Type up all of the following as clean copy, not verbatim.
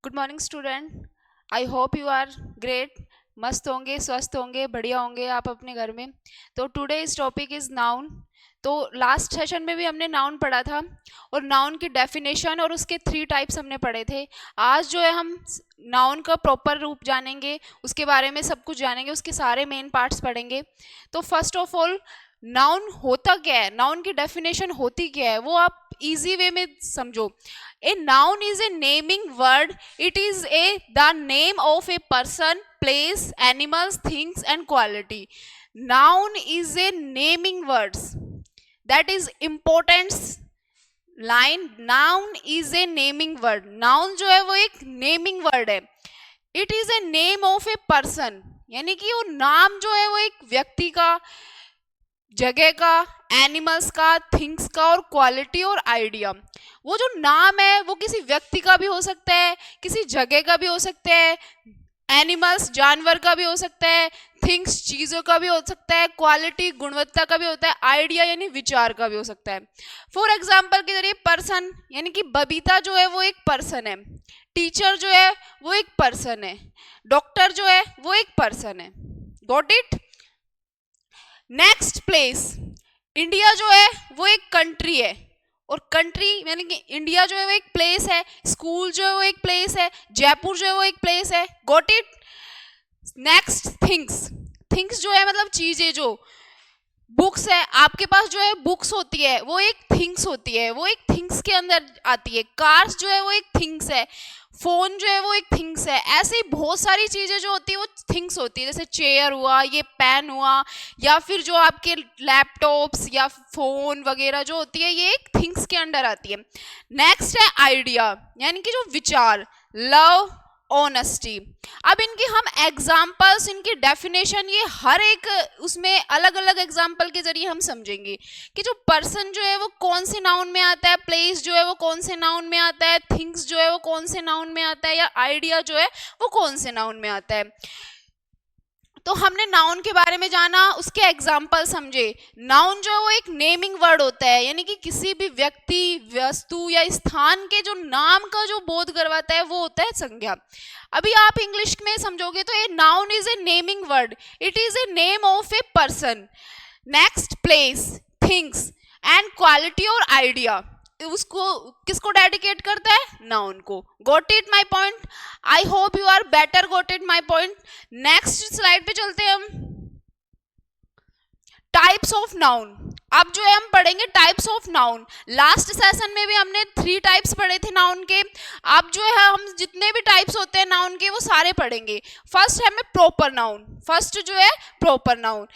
Good morning student. I hope you are great. मस्त होंगे, स्वस्थ होंगे, बढ़िया होंगे आप अपने घर में। तो today is topic is noun. तो लास्ट सेशन में भी हमने नाउन पढ़ा था और नाउन की डेफिनेशन और उसके 3 टाइप्स हमने पढ़े थे। आज जो है हम नाउन का प्रॉपर रूप जानेंगे, उसके बारे में सब कुछ जानेंगे, उसके सारे मेन पार्ट्स पढ़ेंगे। तो फर्स्ट ऑफ ऑल, नाउन होता क्या है, नाउन की डेफिनेशन होती क्या है, वो आप इजी वे में समझो। A noun is a naming word. It is the name of a person, place, animals, things, and quality. Noun is a naming words. That is important line. Noun is a naming word. Noun जो है वो एक naming word है. It is a name of a person. यानी कि वो नाम जो है वो एक व्यक्ति का, जगह का, एनिमल्स का, थिंग्स का और क्वालिटी और आइडिया। वो जो नाम है वो किसी व्यक्ति का भी हो सकता है, किसी जगह का भी हो सकता है, एनिमल्स जानवर का भी हो सकता है, थिंग्स चीज़ों का भी हो सकता है, क्वालिटी गुणवत्ता का भी होता है, आइडिया यानी विचार का भी हो सकता है। फॉर एग्जाम्पल के जरिए पर्सन, यानी कि बबीता जो है वो एक पर्सन है, टीचर जो है वो एक पर्सन है, डॉक्टर जो है वो एक पर्सन है। Got it. Next, place. India जो है वो एक कंट्री है और कंट्री यानी कि इंडिया जो है वो एक प्लेस है, स्कूल जो है वो एक प्लेस है, जयपुर जो है वो एक प्लेस है। Got it. Next, things. Things जो है मतलब चीजें, जो बुक्स है, आपके पास जो है बुक्स होती है वो एक थिंग्स होती है, वो एक थिंग्स के अंदर आती है। कार्स जो है वो एक थिंग्स है, फोन जो है वो एक थिंग्स है। ऐसे ही बहुत सारी चीजें जो होती है वो थिंग्स होती है, जैसे चेयर हुआ, ये पेन हुआ, या फिर जो आपके लैपटॉप्स या फोन वगैरह जो होती है ये एक थिंग्स के अंडर आती है। नेक्स्ट है आइडिया, यानी कि जो विचार, लव, ऑनेस्टी। अब इनके हम एग्जाम्पल्स, इनकी डेफिनेशन, ये हर एक उसमें अलग अलग एग्जाम्पल के जरिए हम समझेंगे कि जो पर्सन जो है वो कौन से नाउन में आता है, प्लेस जो है वो कौन से नाउन में आता है, थिंग्स जो है वो कौन से नाउन में आता है, या आइडिया जो है वो कौन से नाउन में आता है। तो हमने नाउन के बारे में जाना, उसके एग्जाम्पल समझे। नाउन जो है वो एक नेमिंग वर्ड होता है, यानी कि किसी भी व्यक्ति, वस्तु या स्थान के जो नाम का जो बोध करवाता है वो होता है संज्ञा। अभी आप इंग्लिश में समझोगे तो ये noun is a naming word, it is a name of a person. Next, place, things and quality और आइडिया, उसको किसको डेडिकेट करता है, नाउन को। Got it my point. I hope you are better got it my point. Next slide पे चलते हैं हम। Types of noun. अब जो है हम पढ़ेंगे types of noun. Last session में भी हमने 3 टाइप्स पढ़े थे नाउन के। अब जो है हम जितने भी टाइप्स होते हैं नाउन के वो सारे पढ़ेंगे। फर्स्ट है प्रॉपर नाउन। फर्स्ट जो है proper noun.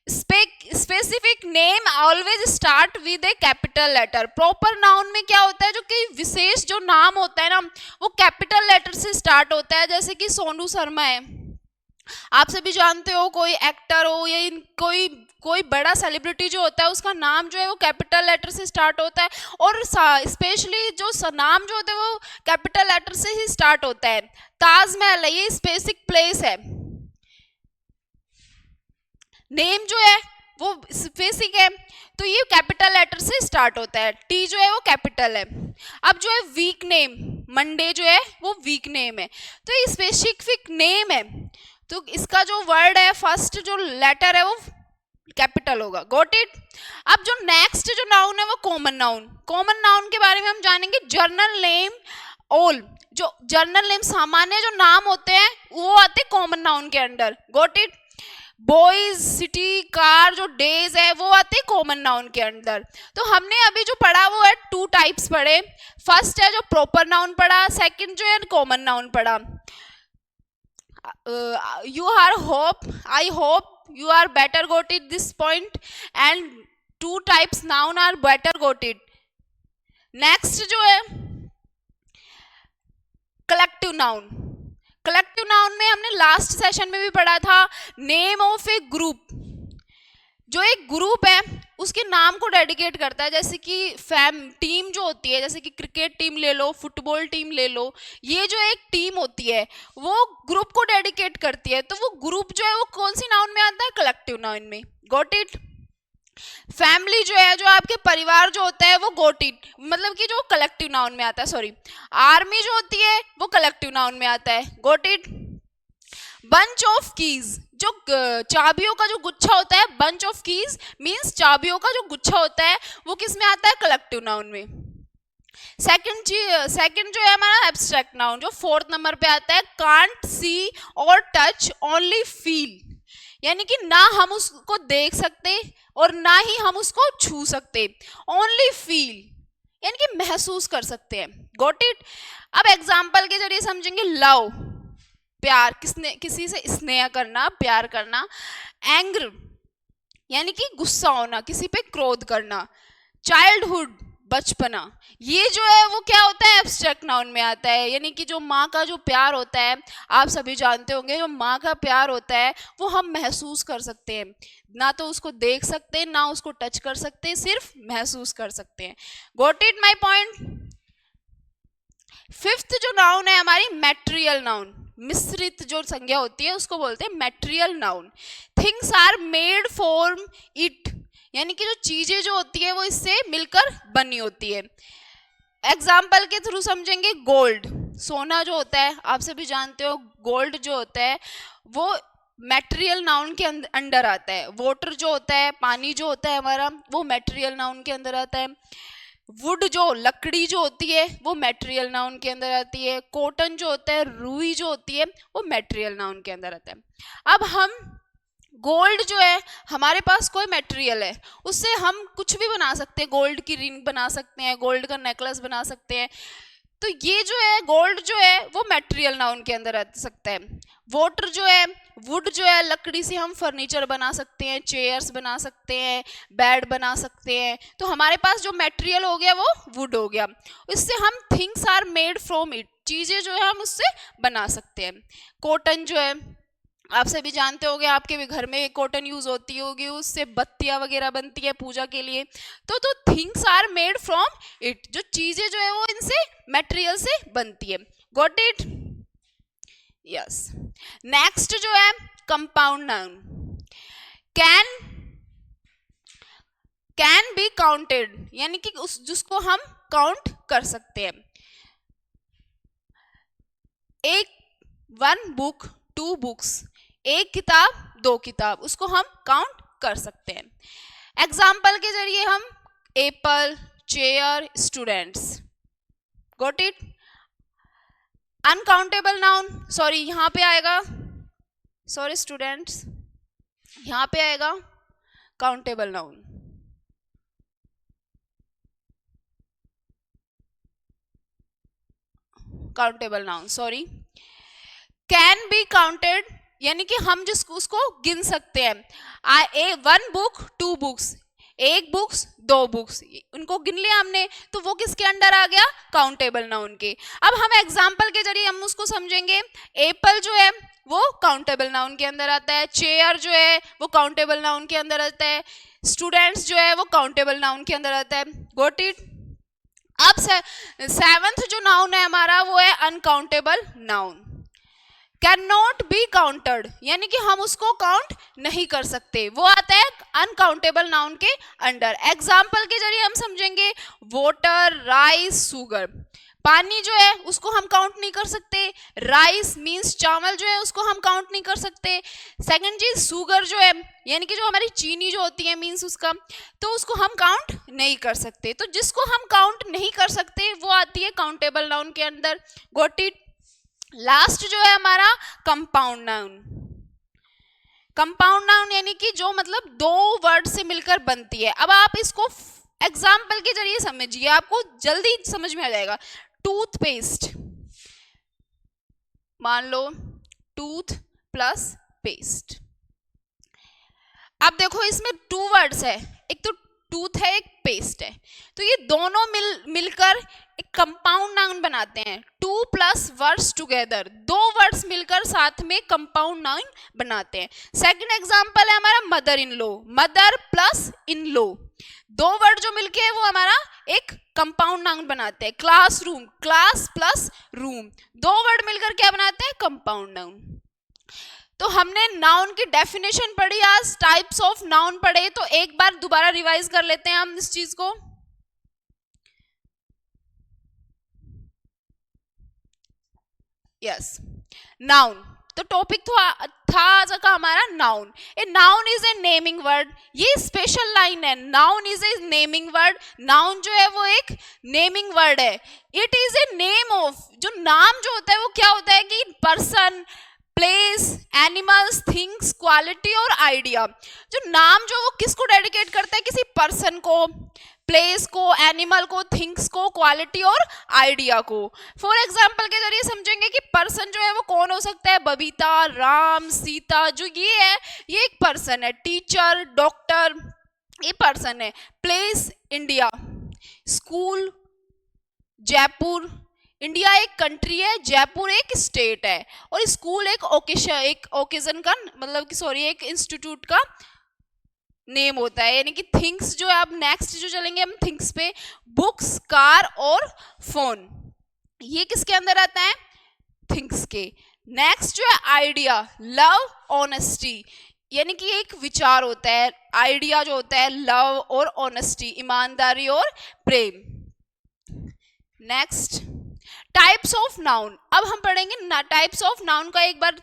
Specific name always start with a capital letter. Proper noun में क्या होता है, जो कि विशेष जो नाम होता है ना वो कैपिटल लेटर से स्टार्ट होता है। जैसे कि सोनू शर्मा है, आप सभी जानते हो, कोई एक्टर हो या कोई कोई बड़ा सेलिब्रिटी जो होता है उसका नाम जो है वो कैपिटल लेटर से स्टार्ट होता है, और स्पेशली जो नाम जो होता है वो कैपिटल लेटर से ही स्टार्ट होता है। ताजमहल है, ये स्पेसिफिक प्लेस है। नेम जो है वो स्पेसिफिक है, तो ये कैपिटल लेटर से स्टार्ट होता है। टी जो है वो कैपिटल है। अब जो है वीक नेम, मंडे जो है वो वीक नेम है, तो ये स्पेसिफिक नेम है, तो इसका जो वर्ड है फर्स्ट जो लेटर है वो कैपिटल होगा। Got it. अब जो नेक्स्ट जो नाउन है वो कॉमन नाउन। कॉमन नाउन के बारे में हम जानेंगे। जर्नल नेम ऑल, जो जर्नल नेम सामान्य जो नाम होते हैं वो आते हैं कॉमन नाउन के under. Got it. Boys, city, car, जो डेज है वो आते हैं कॉमन नाउन के अंदर। तो हमने अभी जो पढ़ा वो है 2 टाइप्स पढ़े। फर्स्ट है जो प्रॉपर नाउन पढ़ा, सेकंड जो है कॉमन नाउन पढ़ा। I hope you are better got it this point, and 2 types noun are better got it. Next जो है कलेक्टिव नाउन। कलेक्टिव नाउन में हमने लास्ट सेशन में भी पढ़ा था, नेम ऑफ ए ग्रुप। जो एक ग्रुप है उसके नाम को डेडिकेट करता है, जैसे कि टीम जो होती है, जैसे कि क्रिकेट टीम ले लो, फुटबॉल टीम ले लो, ये जो एक टीम होती है वो ग्रुप को डेडिकेट करती है, तो वो ग्रुप जो है वो कौन सी नाउन में आता है, कलेक्टिव नाउन में। Got it. फैमिली जो है, जो आपके परिवार जो होता है वो गोट इट, मतलब कि जो कलेक्टिव नाउन में आता है, सॉरी। आर्मी जो होती है वो कलेक्टिव नाउन में आता है, got it. Bunch of keys, जो चाबियों का जो गुच्छा होता है, बंच ऑफ कीज मींस चाबियों का जो गुच्छा होता है, वो किस में आता है, कलेक्टिव नाउन में। सेकंड जो है हमारा एब्स्ट्रैक्ट नाउन, जो फोर्थ नंबर पे आता है, कांट सी और टच ओनली फील, यानी कि ना हम उसको देख सकते और ना ही हम उसको छू सकते, ओनली फील यानी कि महसूस कर सकते हैं, गॉट इट। अब एग्जाम्पल के जरिए समझेंगे। लव, प्यार, किसी से स्नेह करना, प्यार करना। एंगर यानी कि गुस्सा होना, किसी पे क्रोध करना। चाइल्डहुड, बचपना, ये जो है वो क्या होता है, एब्स्ट्रैक्ट नाउन में आता है, यानी कि जो माँ का जो प्यार होता है, आप सभी जानते होंगे, जो माँ का प्यार होता है वो हम महसूस कर सकते हैं, ना तो उसको देख सकते हैं ना उसको टच कर सकते हैं, सिर्फ महसूस कर सकते हैं। Got it my point. Fifth जो नाउन है हमारी, मैटेरियल नाउन, मिश्रित जो संज्ञा होती है उसको बोलते हैं material noun. Things are made for it, यानी कि जो चीजें जो होती है वो इससे मिलकर बनी होती है। एग्जाम्पल के थ्रू समझेंगे। गोल्ड, सोना जो होता है, आप सभी जानते हो, गोल्ड जो होता है वो मैटेरियल नाउन के अंडर आता है। वाटर जो होता है, पानी जो होता है हमारा, वो मैटेरियल नाउन के अंदर आता है। वुड जो लकड़ी जो होती है वो मैटेरियल नाउन के अंदर आती है। कॉटन जो होता है, रुई जो होती है, वो मैटेरियल नाउन के अंदर आता है। अब हम गोल्ड जो है, हमारे पास कोई मटेरियल है, उससे हम कुछ भी बना सकते हैं, गोल्ड की रिंग बना सकते हैं, गोल्ड का नेकलेस बना सकते हैं, तो ये जो है गोल्ड जो है वो मटेरियल नाउन के अंदर आ सकता है। वाटर जो है, वुड जो है, लकड़ी से हम फर्नीचर बना सकते हैं, चेयर्स बना सकते हैं, बेड बना सकते हैं, तो हमारे पास जो मटेरियल हो गया वो वुड हो गया। इससे हम things are made from it, चीजें जो है हम उससे बना सकते हैं। कॉटन जो है, आप सभी जानते होंगे, आपके भी घर में कॉटन यूज होती होगी, उससे बत्तियां वगैरह बनती है पूजा के लिए, तो things are made from it, जो चीजें जो है वो इनसे मटेरियल से बनती है। Got it, yes. नेक्स्ट जो है compound noun. Can be counted, यानी कि उस जिसको हम काउंट कर सकते हैं। एक, वन बुक, टू बुक्स, एक किताब, दो किताब, उसको हम काउंट कर सकते हैं। एग्जाम्पल के जरिए हम Apple, chair, students, got it. Uncountable noun, sorry यहां पे आएगा, सॉरी स्टूडेंट्स, यहां पे आएगा countable noun. Countable noun, sorry. Can be counted, यानी कि हम जिसको उसको गिन सकते हैं। वन बुक, टू बुक्स, एक बुक्स, दो बुक्स, उनको गिन लिया हमने, तो वो किसके अंडर आ गया, काउंटेबल नाउन के। अब हम एग्जाम्पल के जरिए हम उसको समझेंगे। एप्पल जो है वो काउंटेबल नाउन के अंदर आता है, चेयर जो है वो काउंटेबल नाउन के अंदर आता है, स्टूडेंट्स जो है वो काउंटेबल नाउन के अंदर आता है। Got it. अब सेवंथ जो नाउन है हमारा वो है uncountable noun. Can not be counted, यानी कि हम उसको काउंट नहीं कर सकते, वो आता है अनकाउंटेबल नाउन के अंडर। एग्जाम्पल के जरिए हम समझेंगे। वाटर, राइस, शुगर, पानी जो है उसको हम काउंट नहीं कर सकते, राइस मींस चावल जो है उसको हम काउंट नहीं कर सकते। सेकंड चीज शुगर जो है, यानी कि जो हमारी चीनी जो होती है मींस उसका, तो उसको हम काउंट नहीं कर सकते, तो जिसको हम काउंट नहीं कर सकते वो आती है काउंटेबल नाउन के अंदर। Got it. लास्ट जो है हमारा कंपाउंड नाउन। कंपाउंड नाउन यानी कि जो मतलब दो वर्ड से मिलकर बनती है। अब आप इसको एग्जाम्पल के जरिए समझिए, आपको जल्दी समझ में आ जाएगा। टूथपेस्ट, मान लो टूथ प्लस पेस्ट। अब देखो इसमें टू वर्ड्स है, एक तो टूथ है, एक पेस्ट है, तो ये दोनों मिलकर एक कंपाउंड नाउन बनाते हैं। टू प्लस वर्ड्स टुगेदर, दो वर्ड्स मिलकर साथ में कंपाउंड नाउन बनाते हैं। सेकंड एग्जांपल है हमारा mother in law, mother plus in law, दो वर्ड जो मिलके है वो हमारा एक कंपाउंड नाउन बनाते हैं। क्लासरूम, क्लास प्लस रूम, दो वर्ड मिलकर क्या बनाते हैं, कंपाउंड नाउन। तो हमने नाउन की डेफिनेशन पढ़ी, आज टाइप्स ऑफ नाउन पढ़े, तो एक बार दोबारा रिवाइज कर लेते हैं हम इस चीज को। यस, नाउन, तो टॉपिक था आज का हमारा noun. A noun is a naming word, ये स्पेशल लाइन है, noun is a naming word. Noun जो है वो एक नेमिंग वर्ड है। It is a name of, जो नाम जो होता है वो क्या होता है कि person, place, animals, things, quality और आइडिया। जो नाम जो वो किसको डेडिकेट करता है, किसी पर्सन को, प्लेस को, एनिमल को, थिंग्स को, क्वालिटी और आइडिया को। फॉर एग्जाम्पल के जरिए समझेंगे कि पर्सन जो है वो कौन हो सकता है, बबीता, राम, सीता, जो ये है ये एक पर्सन है। टीचर, डॉक्टर, ये पर्सन है। Place, India. School, Jaipur. India एक कंट्री है, जयपुर एक स्टेट है, और स्कूल एक ओकेजन का मतलब कि सॉरी एक इंस्टीट्यूट का नेम होता है। यानी कि थिंग्स जो है, अब नेक्स्ट जो चलेंगे हम थिंग्स पे, बुक्स, कार और फोन, ये किसके अंदर आता है, थिंग्स के। नेक्स्ट जो है आइडिया, लव, ऑनेस्टी, यानी कि एक विचार होता है। आइडिया जो होता है लव और ऑनेस्टी, ईमानदारी और प्रेम। नेक्स्ट टाइप्स ऑफ नाउन, अब हम पढ़ेंगे टाइप्स ऑफ नाउन का एक बार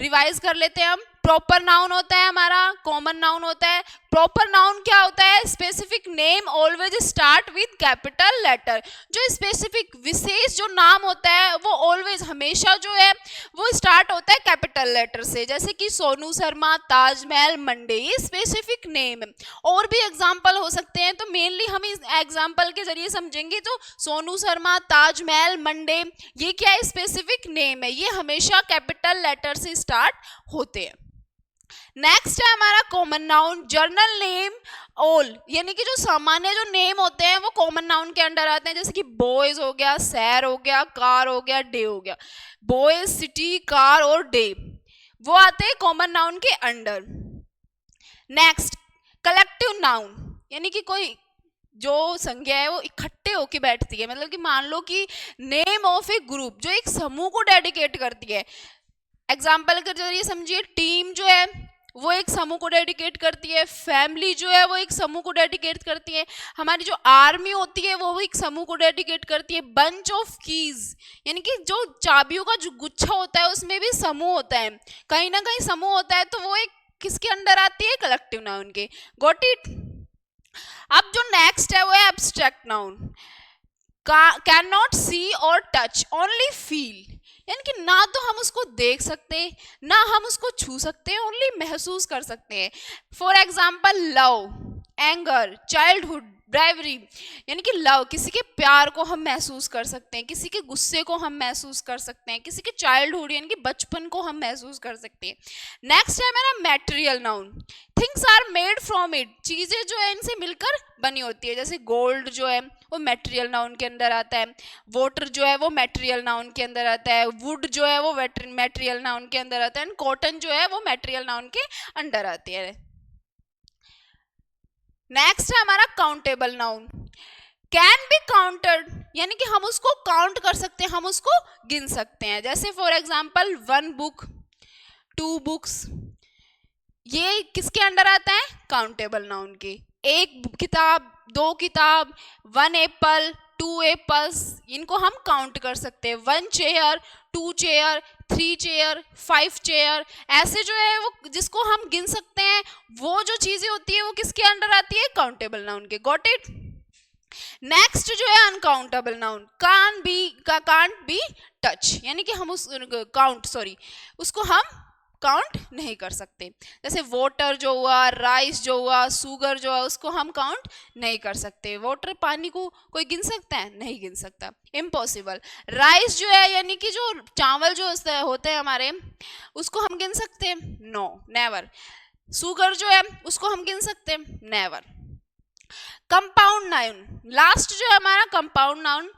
रिवाइज कर लेते हैं हम। प्रॉपर नाउन होता है हमारा, कॉमन नाउन होता है। प्रॉपर नाउन क्या होता है, specific name always start with capital letter. जो स्पेसिफिक विशेष जो नाम होता है वो ऑलवेज हमेशा जो है वो स्टार्ट होता है कैपिटल लेटर से, जैसे कि सोनू शर्मा, ताजमहल, मंडे, ये स्पेसिफिक नेम है। और भी एग्जाम्पल हो सकते हैं, तो मेनली हम इस एग्जाम्पल के जरिए समझेंगे। तो सोनू शर्मा, ताजमहल, मंडे, ये क्या है, स्पेसिफिक नेम है, ये हमेशा कैपिटल लेटर से स्टार्ट होते हैं। नेक्स्ट है हमारा common noun, journal name, all, यानी कि जो सामान्य जो नेम होते हैं वो कॉमन नाउन के अंडर आते हैं, जैसे कि बॉयज हो गया, शहर हो गया, कार हो गया, डे हो गया। बॉयज, सिटी, कार और डे वो आते हैं कॉमन नाउन के अंडर। नेक्स्ट कलेक्टिव नाउन, यानी कि कोई जो संज्ञा है वो इकट्ठे होके बैठती है, मतलब कि मान लो कि नेम ऑफ ए ग्रुप, जो एक समूह को डेडिकेट करती है। एग्जाम्पल के जरिए समझिए, टीम जो है वो एक समूह को डेडिकेट करती है, फैमिली जो है वो एक समूह को डेडिकेट करती है, हमारी जो आर्मी होती है वो एक समूह को डेडिकेट करती है। बंच ऑफ कीज, यानी कि जो चाबियों का जो गुच्छा होता है उसमें भी समूह होता है, कहीं ना कहीं समूह होता है, तो वो एक किसके अंडर आती है, कलेक्टिव नाउन के। Got it. अब जो नेक्स्ट है वो है एब्स्ट्रैक्ट नाउन, कैन नॉट सी और टच, ओनली फील, यानी कि ना तो हम उसको देख सकते हैं ना हम उसको छू सकते हैं, ओनली महसूस कर सकते हैं। For example love, anger, childhood, bravery, यानी कि लव, किसी के प्यार को हम महसूस कर सकते हैं, किसी के गुस्से को हम महसूस कर सकते हैं, किसी के चाइल्डहुड यानी कि बचपन को हम महसूस कर सकते हैं। नेक्स्ट है मेरा material noun, things are made from it, चीजें जो है इनसे मिलकर बनी होती है, जैसे गोल्ड जो है वो मैटेरियल नाउन के अंदर आता है, वाटर जो है वो मैटेरियल नाउन के अंदर आता है, वुड जो है वो मैटेरियल नाउन के अंदर आता है, एंड कॉटन जो है वो मैटेरियल नाउन के अंडर आती है। नेक्स्ट है हमारा countable noun, can be counted, यानी कि हम उसको काउंट कर सकते हैं, हम उसको गिन सकते हैं, जैसे फॉर एग्जाम्पल 1 बुक, 2 बुक्स, ये किसके अंडर आता है, काउंटेबल नाउन के। 1 किताब, 2 किताब, 1 एप्पल, 2 एप्पल्स, इनको हम काउंट कर सकते हैं। 1 चेयर, 2 चेयर, 3 चेयर, 5 चेयर, ऐसे जो है वो जिसको हम गिन सकते हैं, वो जो चीजें होती है वो किसके अंडर आती है, काउंटेबल नाउन के। Got it. नेक्स्ट जो है uncountable noun, can't be touch, यानी कि हम उस उसको हम काउंट नहीं कर सकते, जैसे वाटर जो हुआ, राइस जो हुआ, शुगर जो है, उसको हम काउंट नहीं कर सकते। वाटर, पानी को कोई गिन सकता है, नहीं गिन सकता, इम्पॉसिबल। राइस जो है यानी कि जो चावल जो होते हैं हमारे, उसको हम गिन सकते हैं, नो, नेवर। शुगर जो है उसको हम गिन सकते हैं, नेवर। कंपाउंड नाउन, लास्ट जो है हमारा कंपाउंड नाउन,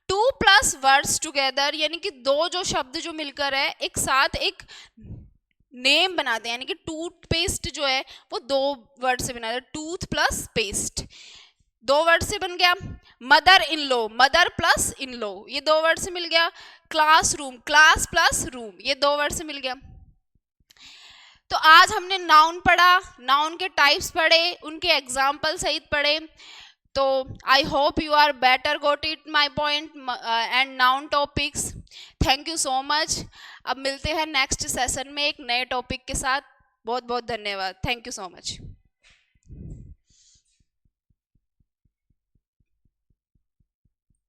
2+ वर्ड्स टुगेदर, यानी कि 2 जो शब्द जो मिलकर है एक साथ एक नेम बनाते हैं, यानी कि टूथपेस्ट जो है वो 2 वर्ड से बना, टूथ प्लस पेस्ट, 2 वर्ड से बन गया। Mother in law, mother plus in law, ये 2 वर्ड से मिल गया। क्लासरूम, क्लास प्लस रूम, ये 2 वर्ड से मिल गया। तो आज हमने नाउन पढ़ा, नाउन के टाइप्स पढ़े, उनके एग्जाम्पल सहित पढ़े। तो I hope you are better got it my point and noun topics. Thank you so much. अब मिलते हैं नेक्स्ट सेशन में एक नए टॉपिक के साथ। बहुत बहुत धन्यवाद। Thank you so much.